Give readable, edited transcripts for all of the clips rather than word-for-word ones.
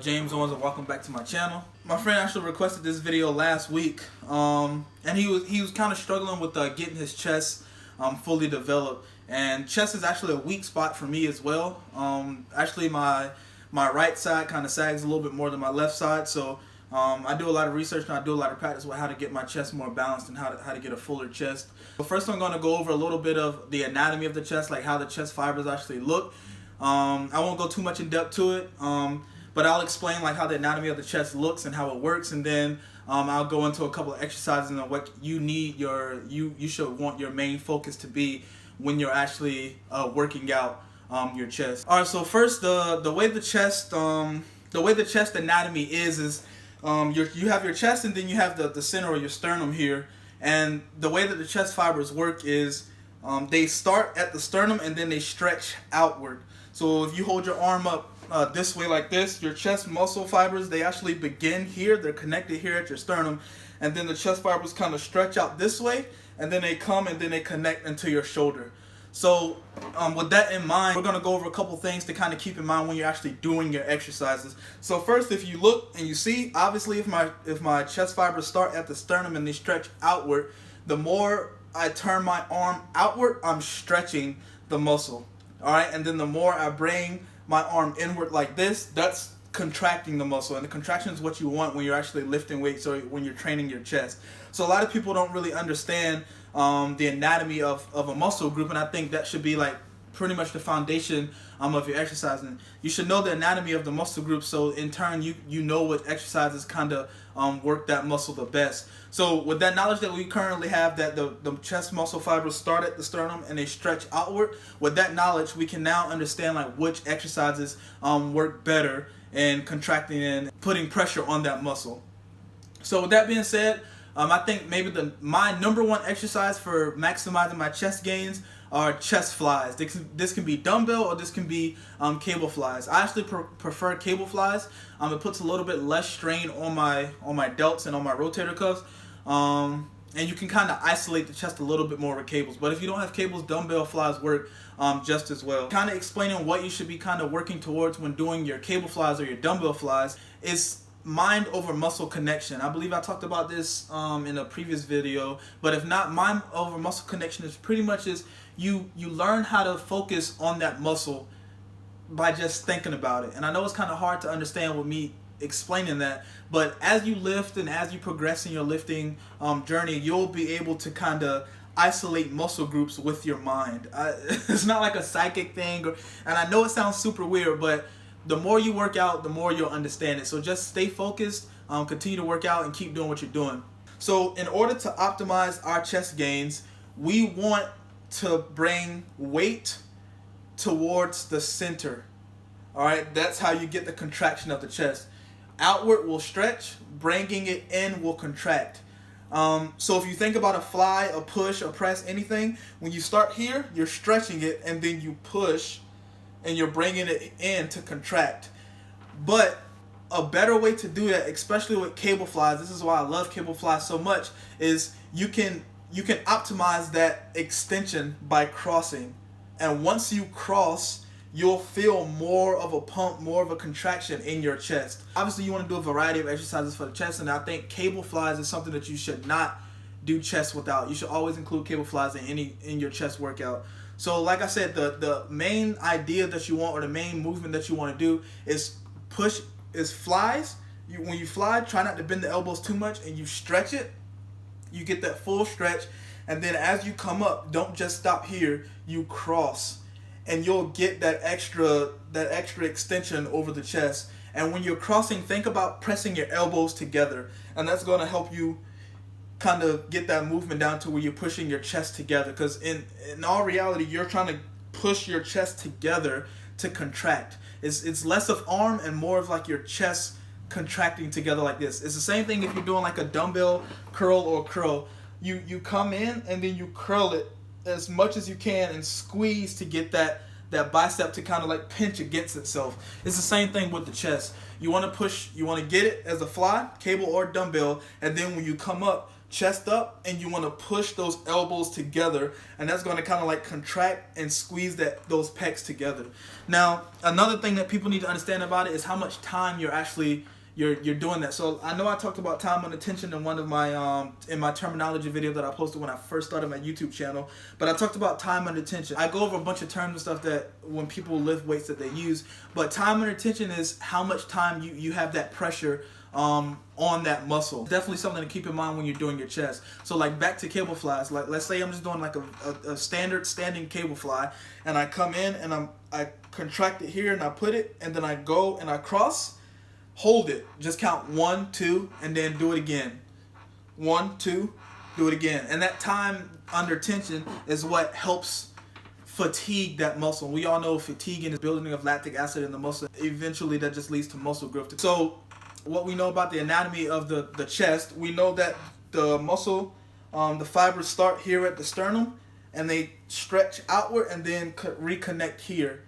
James Owens, and welcome back to my channel. My friend actually requested this video last week, and he was kind of struggling with getting his chest fully developed. And chest is actually a weak spot for me as well. Actually, my right side kind of sags a little bit more than my left side, so I do a lot of research and I do a lot of practice with how to get my chest more balanced and how to get a fuller chest. But first, I'm going to go over a little bit of the anatomy of the chest, like how the chest fibers actually look. I won't go too much in depth to it, but I'll explain like how the anatomy of the chest looks and how it works, and then I'll go into a couple of exercises and what you need you should want your main focus to be when you're actually working out your chest. All right, so first the way the chest anatomy is you have your chest, and then you have the center or your sternum here. And the way that the chest fibers work is they start at the sternum and then they stretch outward. So if you hold your arm up this way like this, your chest muscle fibers, they actually begin here. They're connected here at your sternum, and then the chest fibers kind of stretch out this way, and then they come and then they connect into your shoulder. So with that in mind, we're going to go over a couple things to kind of keep in mind when you're actually doing your exercises. So first, if you look and you see, obviously if my chest fibers start at the sternum and they stretch outward, the more I turn my arm outward, I'm stretching the muscle. All right, and then the more I bring my arm inward like this, that's contracting the muscle, and the contraction is what you want when you're actually lifting weights or when you're training your chest. So a lot of people don't really understand the anatomy of a muscle group, and I think that should be like pretty much the foundation of your exercising. You should know the anatomy of the muscle group, so in turn you know what exercises kind of work that muscle the best. So with that knowledge that we currently have, that the chest muscle fibers start at the sternum and they stretch outward, with that knowledge we can now understand like which exercises work better in contracting and putting pressure on that muscle. So with that being said, I think maybe my number one exercise for maximizing my chest gains are chest flies. This can be dumbbell or this can be cable flies. I actually prefer cable flies. It puts a little bit less strain on my delts and on my rotator cuffs. And you can kind of isolate the chest a little bit more with cables. But if you don't have cables, dumbbell flies work just as well. Kind of explaining what you should be kind of working towards when doing your cable flies or your dumbbell flies is mind over muscle connection. I believe I talked about this in a previous video, but if not, mind over muscle connection is pretty much you learn how to focus on that muscle by just thinking about it. And I know it's kind of hard to understand with me explaining that, but as you lift and as you progress in your lifting journey, you'll be able to kind of isolate muscle groups with your mind. It's not like a psychic thing, and I know it sounds super weird, but the more you work out, the more you'll understand it. So just stay focused, continue to work out, and keep doing what you're doing. So in order to optimize our chest gains, we want to bring weight towards the center. All right, that's how you get the contraction of the chest. Outward will stretch, bringing it in will contract. So if you think about a fly, a push, a press, anything, when you start here, you're stretching it, and then you push, and you're bringing it in to contract. But a better way to do that, especially with cable flies, this is why I love cable flies so much, is you can optimize that extension by crossing. And once you cross, you'll feel more of a pump, more of a contraction in your chest. Obviously, you want to do a variety of exercises for the chest, and I think cable flies is something that you should not do chest without. You should always include cable flies in your chest workout. So like I said, the main idea that you want, or the main movement that you want to do, is flies. When you fly, try not to bend the elbows too much, and you stretch it. You get that full stretch, and then as you come up, don't just stop here. You cross, and you'll get that extra extension over the chest. And when you're crossing, think about pressing your elbows together, and that's going to help you kind of get that movement down to where you're pushing your chest together, because in all reality, you're trying to push your chest together to contract. It's less of arm and more of like your chest contracting together like this. It's the same thing if you're doing like a dumbbell curl or curl. You come in and then you curl it as much as you can and squeeze to get that bicep to kind of like pinch against itself. It's the same thing with the chest. You want to push, you want to get it as a fly, cable or dumbbell, and then when you come up, chest up, and you want to push those elbows together, and that's going to kind of like contract and squeeze those pecs together. Now, another thing that people need to understand about it is how much time you're actually you're doing that. So I know I talked about time under tension in one of my in my terminology video that I posted when I first started my YouTube channel, but I talked about time under tension. I go over a bunch of terms and stuff that when people lift weights that they use, but time under tension is how much time you have that pressure on that muscle. Definitely something to keep in mind when you're doing your chest. So like back to cable flies, like let's say I'm just doing like a standard standing cable fly, and I come in and I contract it here and I put it, and then I go and I cross, hold it, just count 1, 2, and then do it again. 1, 2, do it again. And that time under tension is what helps fatigue that muscle. We all know fatiguing is building of lactic acid in the muscle. Eventually that just leads to muscle growth. So what we know about the anatomy of the chest, we know that the muscle, the fibers start here at the sternum and they stretch outward and then reconnect here.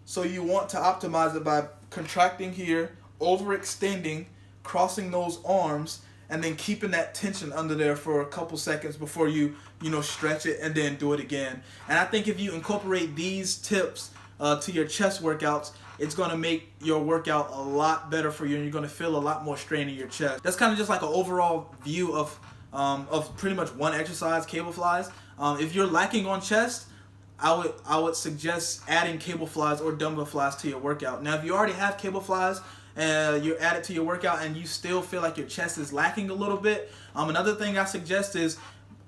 So you want to optimize it by contracting here, overextending, crossing those arms, and then keeping that tension under there for a couple seconds before you stretch it and then do it again. And I think if you incorporate these tips to your chest workouts, it's going to make your workout a lot better for you, and you're going to feel a lot more strain in your chest. That's kind of just like an overall view of pretty much one exercise, cable flies. If you're lacking on chest, I would suggest adding cable flies or dumbbell flies to your workout. Now, if you already have cable flies, you add it to your workout and you still feel like your chest is lacking a little bit, another thing I suggest is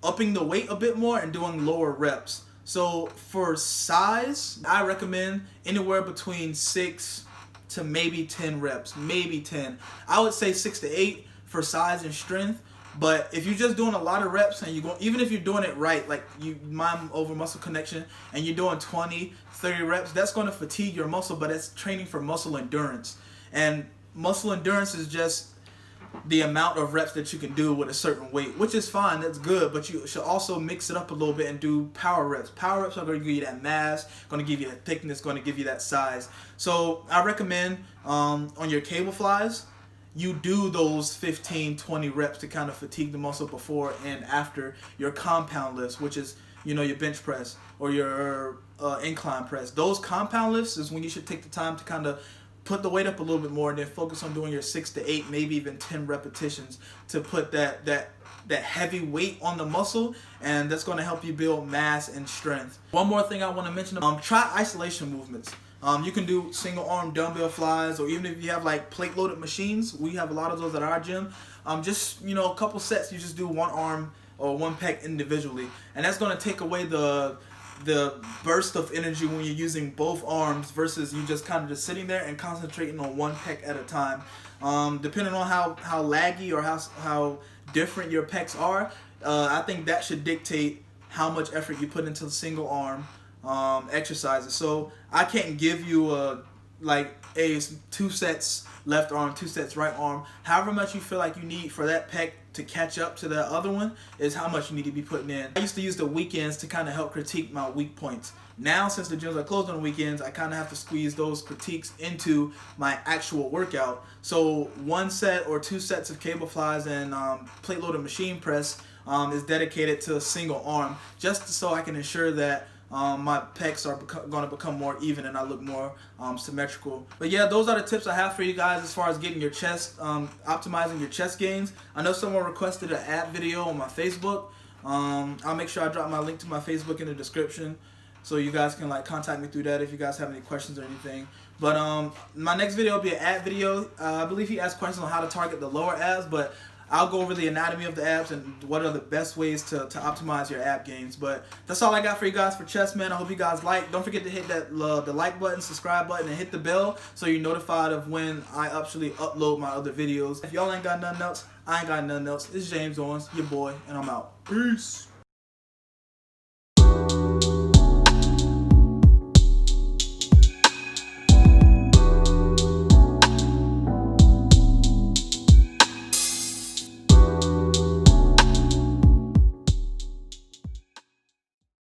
upping the weight a bit more and doing lower reps. So for size, I recommend anywhere between 6 to maybe 10 reps, maybe 10. I would say 6 to 8 for size and strength. But if you're just doing a lot of reps and even if you're doing it right, like you mind over muscle connection, and you're doing 20, 30 reps, that's going to fatigue your muscle, but it's training for muscle endurance. And muscle endurance is just the amount of reps that you can do with a certain weight, which is fine, that's good, but you should also mix it up a little bit and do power reps. Power reps are going to give you that mass, going to give you that thickness, going to give you that size. So I recommend on your cable flies, you do those 15, 20 reps to kind of fatigue the muscle before and after your compound lifts, which is, your bench press or your incline press. Those compound lifts is when you should take the time to kind of put the weight up a little bit more and then focus on doing your 6 to 8, maybe even 10 repetitions to put that heavy weight on the muscle, and that's going to help you build mass and strength. One more thing I want to mention, try isolation movements. You can do single arm dumbbell flies, or even if you have like plate loaded machines, we have a lot of those at our gym. Just a couple sets, you just do one arm or one pec individually, and that's going to take away the burst of energy when you're using both arms versus you just kind of just sitting there and concentrating on one pec at a time. Depending on how laggy or how different your pecs are, I think that should dictate how much effort you put into the single arm exercises. So I can't give you a 2 sets left arm, 2 sets right arm. However much you feel like you need for that pec to catch up to that other one is how much you need to be putting in. I used to use the weekends to kind of help critique my weak points. Now, since the gyms are closed on the weekends, I kind of have to squeeze those critiques into my actual workout. So 1 set or 2 sets of cable flies and plate loaded machine press is dedicated to a single arm, just so I can ensure that my pecs are going to become more even and I look more symmetrical. But yeah, those are the tips I have for you guys as far as getting your chest, optimizing your chest gains. I know someone requested an ab video on my Facebook. I'll make sure I drop my link to my Facebook in the description, so you guys can contact me through that if you guys have any questions or anything. But my next video will be an ab video. I believe he asked questions on how to target the lower abs, but I'll go over the anatomy of the abs and what are the best ways to optimize your ab gains. But that's all I got for you guys for chest, man. I hope you guys like. Don't forget to hit that the like button, subscribe button, and hit the bell so you're notified of when I actually upload my other videos. If y'all ain't got nothing else, I ain't got nothing else. It's James Owens, your boy, and I'm out. Peace.